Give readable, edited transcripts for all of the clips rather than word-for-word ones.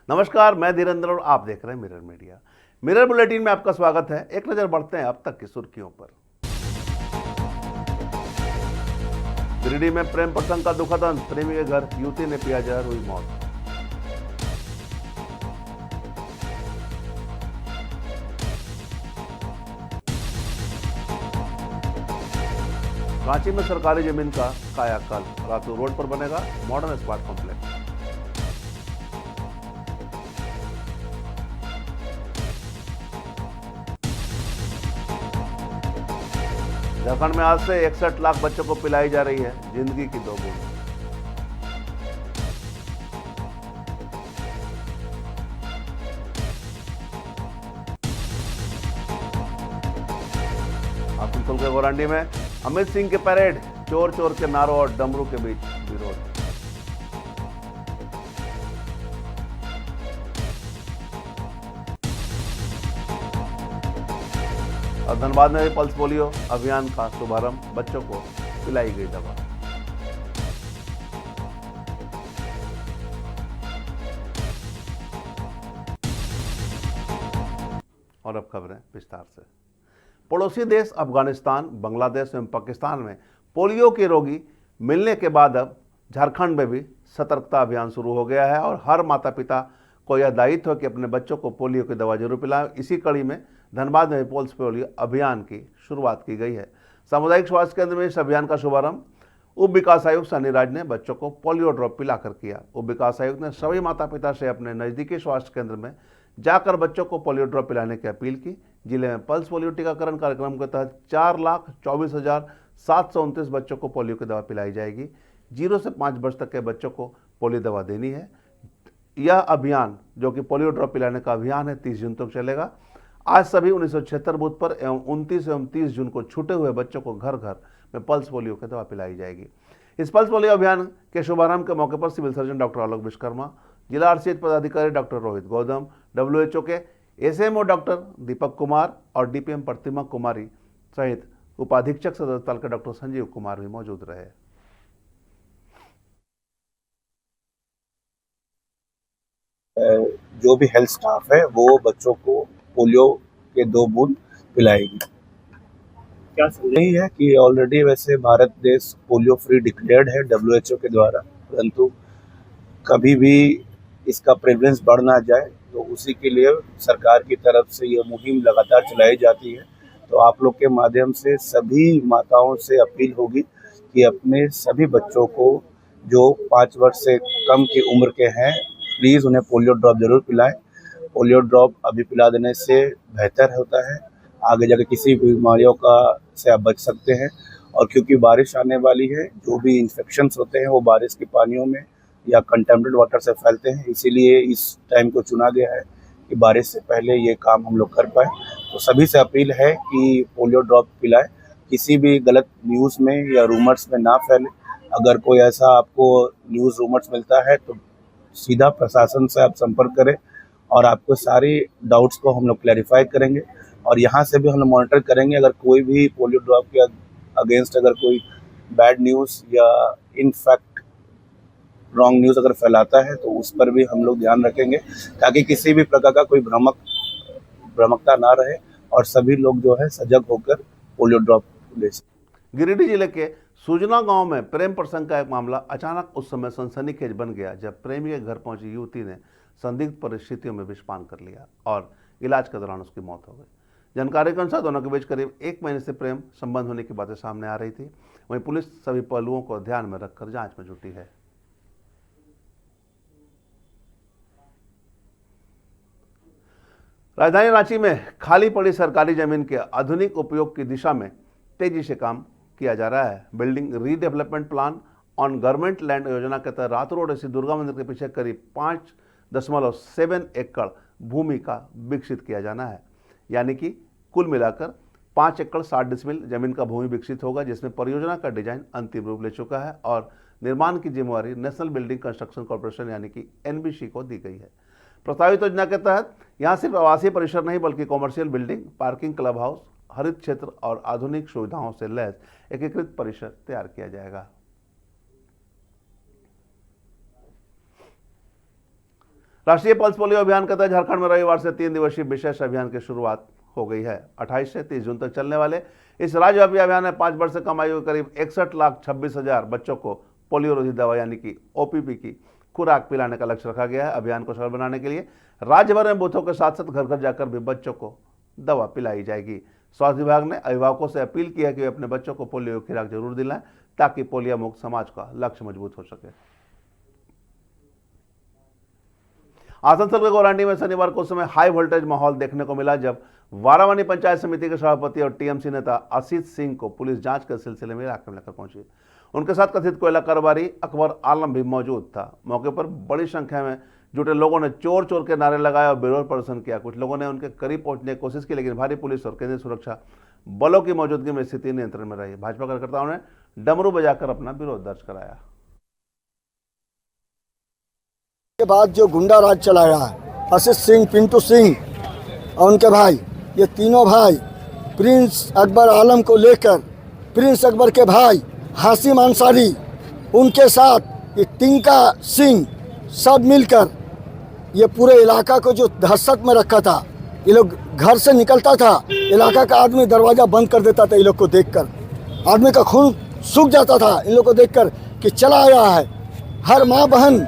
नमस्कार, मैं धीरेन्द्र और आप देख रहे हैं मिरर मीडिया। मिरर बुलेटिन में आपका स्वागत है। एक नजर बढ़ते हैं अब तक की सुर्खियों पर। गिरिडीह में प्रेम प्रसंग का दुखद अंत, प्रेमी के घर युवती ने पिया जहर, हुई मौत। रांची में सरकारी जमीन का कायाकल्प, रातू रोड पर बनेगा मॉडर्न स्मार्ट कॉम्प्लेक्स। झारखंड में आज से 61 लाख बच्चों को पिलाई जा रही है जिंदगी की दो बूंद। आसनसोल के गोरांडी में अमित सिंह के परेड, चोर चोर के नारों और डमरू के बीच विरोध। और धनबाद में भी पल्स पोलियो अभियान का शुभारंभ, बच्चों को पिलाई गई दवा। और अब खबरें विस्तार से। पड़ोसी देश अफगानिस्तान, बांग्लादेश एवं पाकिस्तान में पोलियो के रोगी मिलने के बाद अब झारखंड में भी सतर्कता अभियान शुरू हो गया है और हर माता पिता को यह दायित्व है कि अपने बच्चों को पोलियो की दवा जरूर पिलाएं। इसी कड़ी में धनबाद में पल्स पोलियो अभियान की शुरुआत की गई है। सामुदायिक स्वास्थ्य केंद्र में इस अभियान का शुभारंभ उप विकास आयुक्त सनी राज ने बच्चों को पोलियो ड्रॉप पिलाकर किया। उप विकास आयुक्त ने सभी माता पिता से अपने नजदीकी स्वास्थ्य केंद्र में जाकर बच्चों को पोलियो ड्रॉप पिलाने की अपील की। जिले में पल्स पोलियो टीकाकरण कार्यक्रम के तहत 4,24,729 बच्चों को पोलियो की दवा पिलाई जाएगी। 0 से 5 वर्ष तक के बच्चों को पोलियो दवा देनी है। यह अभियान जो कि पोलियो ड्रॉप पिलाने का अभियान है 30 जून तक चलेगा। आज सभी 1976 बूथ पर एवं 29 एवं 30 जून को छूटे हुए बच्चों को घर घर में पल्स पोलियो की दवा पिलाई जाएगी। इस पल्स पोलियो अभियान के शुभारंभ के मौके पर सिविल सर्जन डॉक्टर आलोक विश्वकर्मा, जिला आरसीएच पदाधिकारी डॉक्टर रोहित गौतम, WHO के SMO डॉक्टर दीपक कुमार और DPM प्रतिमा कुमारी सहित उपाधीक्षक सदर अस्पताल के डॉक्टर संजीव कुमार भी मौजूद रहे। जो भी हेल्थ स्टाफ है वो बच्चों को पोलियो के 2 बूंद पिलाएगी। क्या नहीं है कि ऑलरेडी वैसे भारत देश पोलियो फ्री डिक्लेयर्ड है WHO के द्वारा, परंतु कभी भी इसका प्रेवलेंस बढ़ ना जाए तो उसी के लिए सरकार की तरफ से यह मुहिम लगातार चलाई जाती है। तो आप लोग के माध्यम से सभी माताओं से अपील होगी कि अपने सभी बच्चों को जो 5 वर्ष से कम की उम्र के हैं प्लीज़ उन्हें पोलियो ड्रॉप जरूर पिलाएं। पोलियो ड्रॉप अभी पिला देने से बेहतर होता है, आगे जाकर किसी भी बीमारियों का से आप बच सकते हैं। और क्योंकि बारिश आने वाली है, जो भी इन्फेक्शंस होते हैं वो बारिश के पानियों में या कंटेमिनेटेड वाटर से फैलते हैं, इसीलिए इस टाइम को चुना गया है कि बारिश से पहले ये काम हम लोग कर पाए। तो सभी से अपील है कि पोलियो ड्रॉप पिलाएं, किसी भी गलत न्यूज़ में या रूमर्स में ना फैले। अगर कोई ऐसा आपको न्यूज़ रूमर्स मिलता है तो सीधा प्रशासन से आप संपर्क करें और आपको सारी डाउट्स को हम लोग क्लैरिफाई करेंगे। और यहाँ से भी हम लोग मॉनिटर करेंगे, अगर कोई भी पोलियो ड्रॉप के अगेंस्ट अगर कोई बैड न्यूज़ या इनफैक्ट रॉन्ग न्यूज़ अगर फैलाता है तो उस पर भी हम लोग ध्यान रखेंगे, ताकि किसी भी प्रकार का कोई भ्रामकता ना रहे और सभी लोग जो है सजग होकर पोलियो ड्रॉप ले सकें। गिरिडीह जिले के सुजना गांव में प्रेम प्रसंग का एक मामला अचानक उस समय सनसनीखेज बन गया जब प्रेमी के घर पहुंची युवती ने संदिग्ध परिस्थितियों में विषपान कर लिया और इलाज के दौरान उसकी मौत हो गई। जानकारी के अनुसार दोनों के बीच करीब 1 महीने से प्रेम संबंध होने की बातें सामने आ रही थी। वहीं पुलिस सभी पहलुओं को ध्यान में रखकर जांच में जुटी है। राजधानी रांची में खाली पड़ी सरकारी जमीन के आधुनिक उपयोग की दिशा में तेजी से काम किया जा रहा है। Building redevelopment plan on government land योजना के तहत रात रोड स्थित दुर्गा मंदिर के पीछे करीब 5.7 एकड़ भूमि का विकसित किया जाना है। यानी कि कुल मिलाकर 5 एकड़ 60 डिसमिल जमीन का भूमि विकसित होगा, जिसमें परियोजना का डिजाइन अंतिम रूप ले चुका है और निर्माण की जिम्मेवारी नेशनल बिल्डिंग कंस्ट्रक्शन कॉर्पोरेशन यानी कि NBC को दी गई है। प्रस्तावित योजना के तहत यहाँ सिर्फ आवासीय परिसर नहीं बल्कि commercial building, parking, club house, हरित क्षेत्र और आधुनिक सुविधाओं से लैस एकीकृत परिसर तैयार किया जाएगा। राष्ट्रीय पल्स पोलियो अभियान के तहत झारखंड में रविवार से 3 दिवसीय विशेष अभियान की शुरुआत हो गई है। 28 से 30 जून तक चलने वाले इस राज्यव्यापी अभियान में 5 वर्ष से कम आयु के करीब 61,26,000 बच्चों को पोलियो रोधी दवा यानी कि ओपीपी की खुराक पिलाने का लक्ष्य रखा गया है। अभियान को सफल बनाने के लिए राज्य भर में बूथों के साथ साथ घर घर जाकर भी बच्चों को दवा पिलाई जाएगी। स्वास्थ्य विभाग ने अभिभावकों से अपील की है कि वे अपने बच्चों को पोलियो की खुराक जरूर दिलाएं ताकि पोलियो मुक्त समाज का लक्ष्य मजबूत हो सके। आसनसोल के गोरांडी में शनिवार को उस समय हाई वोल्टेज माहौल देखने को मिला जब वारावानी पंचायत समिति के सभापति और टीएमसी नेता असित सिंह को पुलिस जांच के सिलसिले में इलाके में लेकर पहुंची। उनके साथ कथित कोयला कारोबारी अकबर आलम भी मौजूद था। मौके पर बड़ी संख्या में जुटे लोगों ने चोर चोर के नारे लगाए और विरोध प्रदर्शन किया। कुछ लोगों ने उनके करीब पहुंचने की कोशिश की, लेकिन भारी पुलिस और केंद्रीय सुरक्षा बलों की मौजूदगी में स्थिति नियंत्रण में रही। भाजपा कार्यकर्ताओं ने डमरू बजाकर अपना विरोध दर्ज कराया। के बाद जो गुंडा राज चलाया है असित सिंह, पिंटू सिंह और उनके भाई, ये तीनों भाई प्रिंस अकबर आलम को लेकर प्रिंस अकबर के भाई हासिम अंसारी, उनके साथ ये टिंका सिंह सब मिलकर ये पूरे इलाका को जो दहशत में रखा था। ये लोग घर से निकलता था, इलाका का आदमी दरवाज़ा बंद कर देता था। ये लोग को देखकर आदमी का खून सूख जाता था इन लोग को देखकर कि चला आया है। हर माँ बहन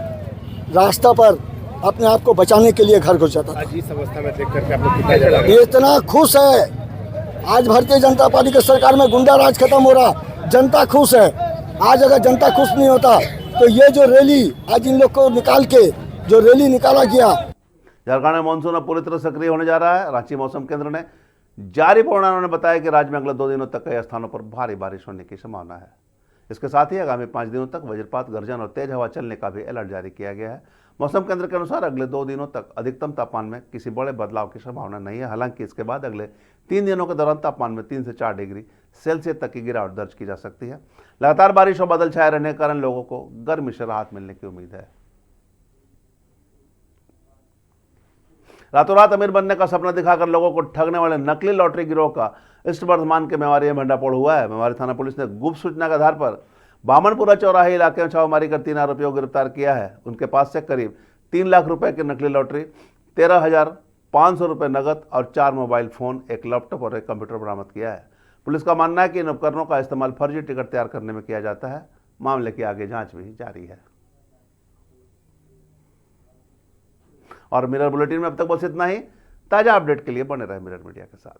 रास्ता पर अपने आप को बचाने के लिए घर घुस जाता था। इस अवस्था में देख करके आप लोग कितना जला रहे हैं? ये इतना खुश है। आज भारतीय जनता पार्टी की सरकार में गुंडा राज खत्म हो रहा, जनता खुश है। आज अगर जनता खुश नहीं होता तो ये जो रैली आज इन लोग को निकाल के जो रैली निकाला गया। झारखंड में मानसून अब पूरी तरह सक्रिय होने जा रहा है। रांची मौसम केंद्र ने जारी पूर्वानुमान में बताया कि राज्य में अगले 2 दिनों तक कई स्थानों पर भारी बारिश होने की संभावना है। इसके साथ ही आगामी 5 दिनों तक वज्रपात, गर्जन और तेज हवा चलने का भी अलर्ट जारी किया गया है। मौसम केंद्र के अनुसार अगले 2 दिनों तक अधिकतम तापमान में किसी बड़े बदलाव की संभावना नहीं है। हालांकि इसके बाद अगले 3 दिनों के दौरान तापमान में 3 से 4 डिग्री सेल्सियस तक की गिरावट दर्ज की जा सकती है। लगातार बारिश और बादल छाए रहने के कारण लोगों को गर्मी से राहत मिलने की उम्मीद है। रातों रात अमीर बनने का सपना दिखाकर लोगों को ठगने वाले नकली लॉटरी गिरोह का ईस्ट बर्धमान के मेवारी में भंडाफोड़ हुआ है। मेवारी थाना पुलिस ने गुप्त सूचना के आधार पर बामनपुरा चौराहे इलाके में छापामारी कर 3 आरोपियों को गिरफ्तार किया है। उनके पास से करीब 3 लाख रुपए की नकली लॉटरी, 13,500 रुपये नगद और 4 मोबाइल फोन, एक लैपटॉप और एक कंप्यूटर बरामद किया है। पुलिस का मानना है कि इन उपकरणों का इस्तेमाल फर्जी टिकट तैयार करने में किया जाता है। मामले की आगे जांच भी जारी है। और मिरर बुलेटिन में अब तक बस इतना ही। ताजा अपडेट के लिए बने रहे मिरर मीडिया के साथ।